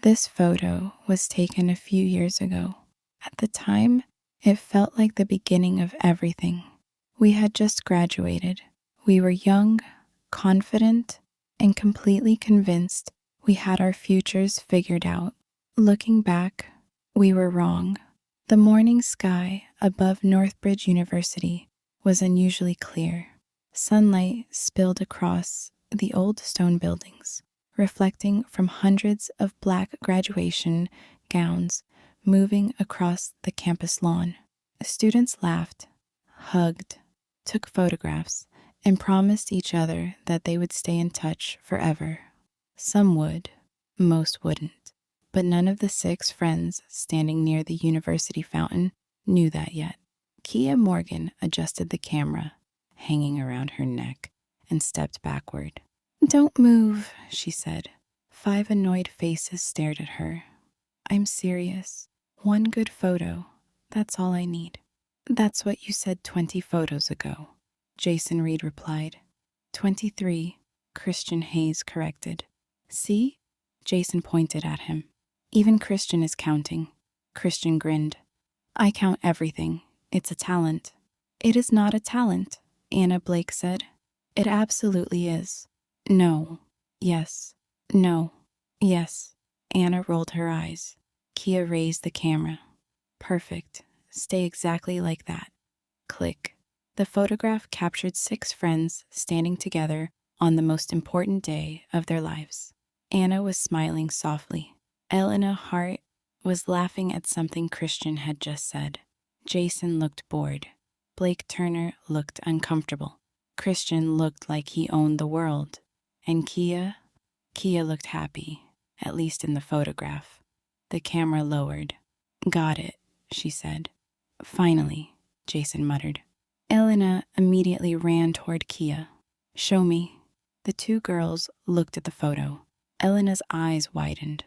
This photo was taken a few years ago. At the time, it felt like the beginning of everything. We had just graduated. We were young, confident, and completely convinced we had our futures figured out. Looking back, we were wrong. The morning sky above Northbridge University was unusually clear. Sunlight spilled across the old stone buildings, reflecting from hundreds of black graduation gowns moving across the campus lawn. Students laughed, hugged, took photographs, and promised each other that they would stay in touch forever. Some would, most wouldn't. But none of the 6 friends standing near the university fountain knew that yet. Kia Morgan adjusted the camera hanging around her neck and stepped backward. "Don't move," she said. 5 annoyed faces stared at her. "I'm serious. 1 good photo. That's all I need." "That's what you said 20 photos ago," Jason Reed replied. 23, Christian Hayes corrected. "See?" Jason pointed at him. "Even Christian is counting." Christian grinned. "I count everything. It's a talent." "It is not a talent," Anna Blake said. "It absolutely is." "No." "Yes." "No." "Yes." Anna rolled her eyes. Kia raised the camera. "Perfect. Stay exactly like that." Click. The photograph captured 6 friends standing together on the most important day of their lives. Anna was smiling softly. Elena Hart was laughing at something Christian had just said. Jason looked bored. Blake Turner looked uncomfortable. Christian looked like he owned the world. And Kia looked happy, at least in the photograph. The camera lowered. "Got it," she said. "Finally," Jason muttered. Elena immediately ran toward Kia. "Show me." The 2 girls looked at the photo. Elena's eyes widened.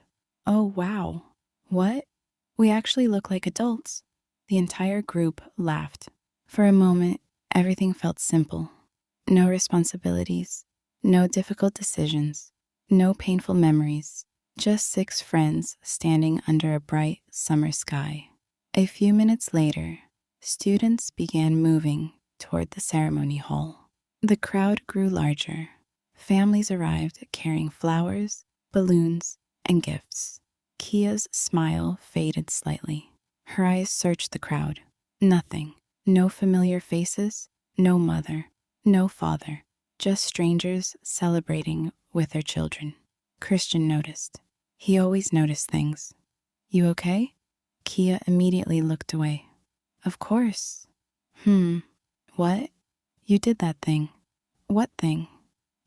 "Oh, wow. What? We actually look like adults." The entire group laughed. For a moment, everything felt simple. No responsibilities, no difficult decisions, no painful memories, just 6 friends standing under a bright summer sky. A few minutes later, students began moving toward the ceremony hall. The crowd grew larger. Families arrived carrying flowers, balloons, and gifts. Kia's smile faded slightly. Her eyes searched the crowd. Nothing. No familiar faces, no mother, no father, just strangers celebrating with their children. Christian noticed. He always noticed things. "You okay?" Kia immediately looked away. "Of course." What? You did that thing." "What thing?"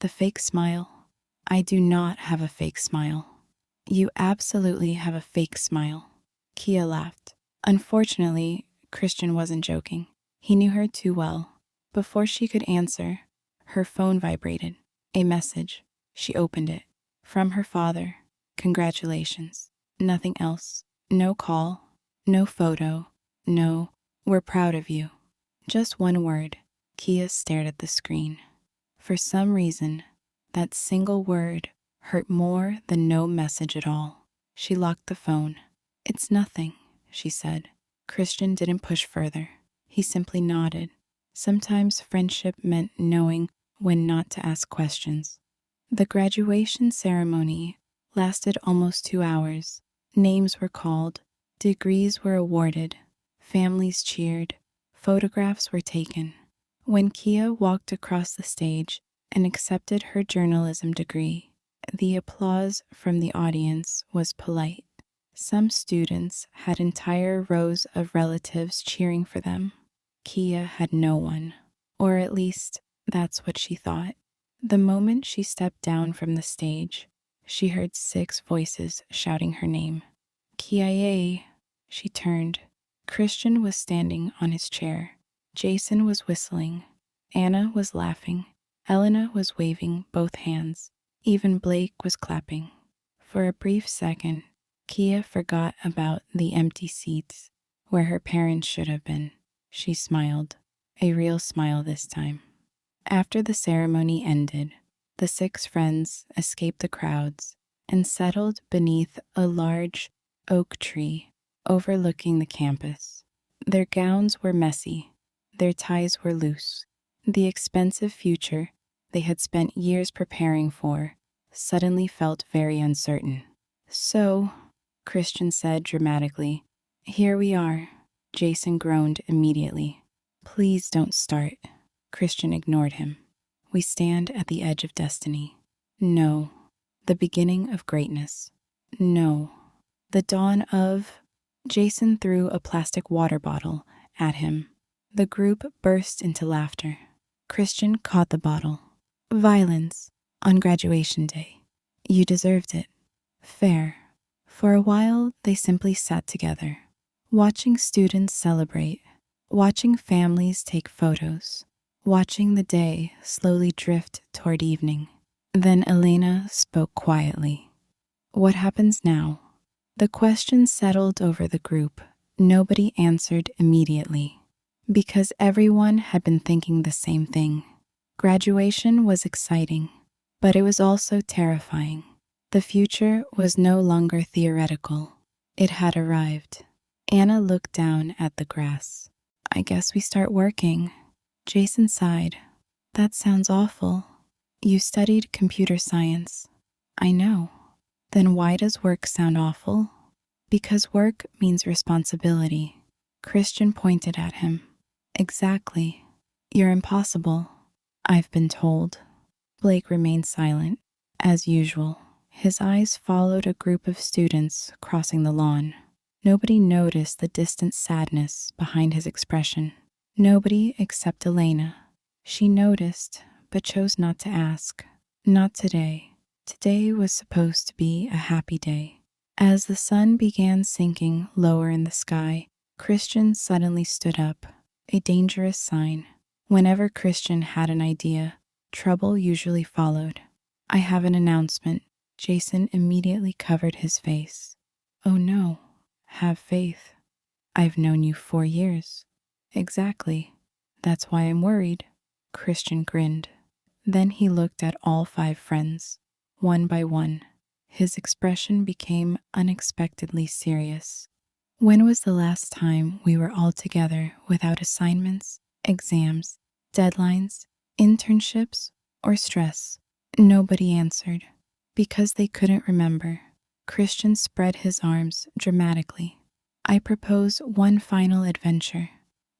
"The fake smile." "I do not have a fake smile." "You absolutely have a fake smile." Kia laughed. Unfortunately, Christian wasn't joking. He knew her too well. Before she could answer, her phone vibrated. A message. She opened it. From her father. "Congratulations." Nothing else. No call. No photo. No, "We're proud of you." Just 1 word. Kia stared at the screen. For some reason, that single word hurt more than no message at all. She locked the phone. "It's nothing," she said. Christian didn't push further. He simply nodded. Sometimes friendship meant knowing when not to ask questions. The graduation ceremony lasted almost 2 hours. Names were called, degrees were awarded, families cheered, photographs were taken. When Kia walked across the stage and accepted her journalism degree, the applause from the audience was polite. Some students had entire rows of relatives cheering for them. Kia had no one, or at least that's what she thought. The moment she stepped down from the stage, she heard 6 voices shouting her name. "Kia." She turned. Christian was standing on his chair. Jason was whistling. Anna was laughing. Elena was waving both hands. Even Blake was clapping. For a brief second, Kia forgot about the empty seats where her parents should have been. She smiled, a real smile this time. After the ceremony ended, the 6 friends escaped the crowds and settled beneath a large oak tree overlooking the campus. Their gowns were messy, their ties were loose. The expensive future they had spent years preparing for suddenly felt very uncertain. "So," Christian said dramatically, "here we are." Jason groaned immediately. "Please don't start." Christian ignored him. "We stand at the edge of destiny." "No." "The beginning of greatness." "No." "The dawn of—" Jason threw a plastic water bottle at him. The group burst into laughter. Christian caught the bottle. "Violence on graduation day. You deserved it." "Fair." For a while, they simply sat together, watching students celebrate, watching families take photos, watching the day slowly drift toward evening. Then Elena spoke quietly. "What happens now?" The question settled over the group. Nobody answered immediately, because everyone had been thinking the same thing. Graduation was exciting, but it was also terrifying. The future was no longer theoretical. It had arrived. Anna looked down at the grass. "I guess we start working." Jason sighed. "That sounds awful." "You studied computer science." "I know." "Then why does work sound awful?" "Because work means responsibility." Christian pointed at him. "Exactly. You're impossible." "I've been told." Blake remained silent, as usual. His eyes followed a group of students crossing the lawn. Nobody noticed the distant sadness behind his expression. Nobody except Elena. She noticed, but chose not to ask. Not today. Today was supposed to be a happy day. As the sun began sinking lower in the sky, Christian suddenly stood up, a dangerous sign. Whenever Christian had an idea, trouble usually followed. "I have an announcement." Jason immediately covered his face. "Oh no, have faith. I've known you 4 years." "Exactly. That's why I'm worried." Christian grinned. Then he looked at all 5 friends, one by one. His expression became unexpectedly serious. "When was the last time we were all together without assignments, exams, deadlines, internships, or stress?" Nobody answered, because they couldn't remember. Christian spread his arms dramatically. "I propose one final adventure."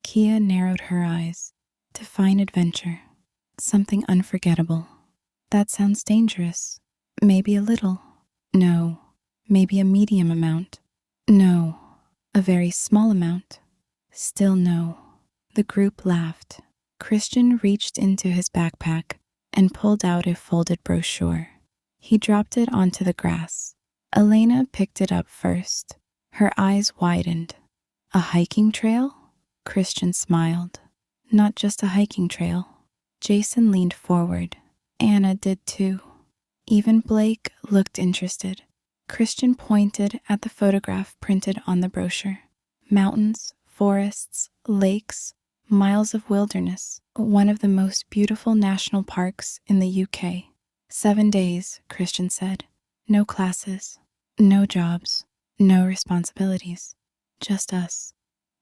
Kia narrowed her eyes. "Define adventure." "Something unforgettable." "That sounds dangerous." "Maybe a little." "No." "Maybe a medium amount." "No." "A very small amount." Still no. The group laughed. Christian reached into his backpack and pulled out a folded brochure. He dropped it onto the grass. Elena picked it up first. Her eyes widened. "A hiking trail?" Christian smiled. "Not just a hiking trail." Jason leaned forward. Anna did too. Even Blake looked interested. Christian pointed at the photograph printed on the brochure. Mountains, forests, lakes, miles of wilderness, one of the most beautiful national parks in the UK. 7 days, Christian said. No classes, no jobs, no responsibilities, just us.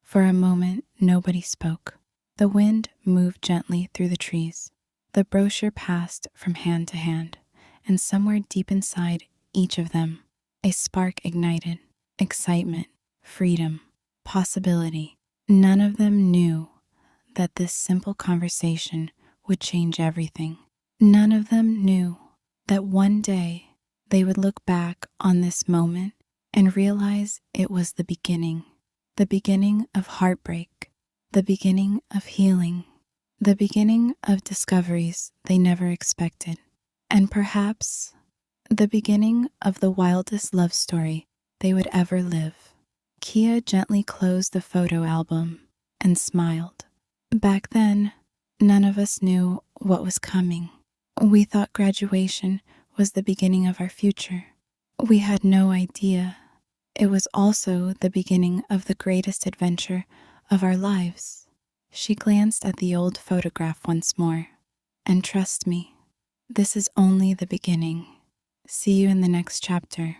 For a moment, nobody spoke. The wind moved gently through the trees. The brochure passed from hand to hand, and somewhere deep inside each of them, a spark ignited. Excitement, freedom, possibility. None of them knew that this simple conversation would change everything. None of them knew that one day they would look back on this moment and realize it was the beginning of heartbreak, the beginning of healing, the beginning of discoveries they never expected, and perhaps the beginning of the wildest love story they would ever live. Kia gently closed the photo album and smiled. Back then, none of us knew what was coming. We thought graduation was the beginning of our future. We had no idea it was also the beginning of the greatest adventure of our lives. She glanced at the old photograph once more. And trust me, this is only the beginning. See you in the next chapter.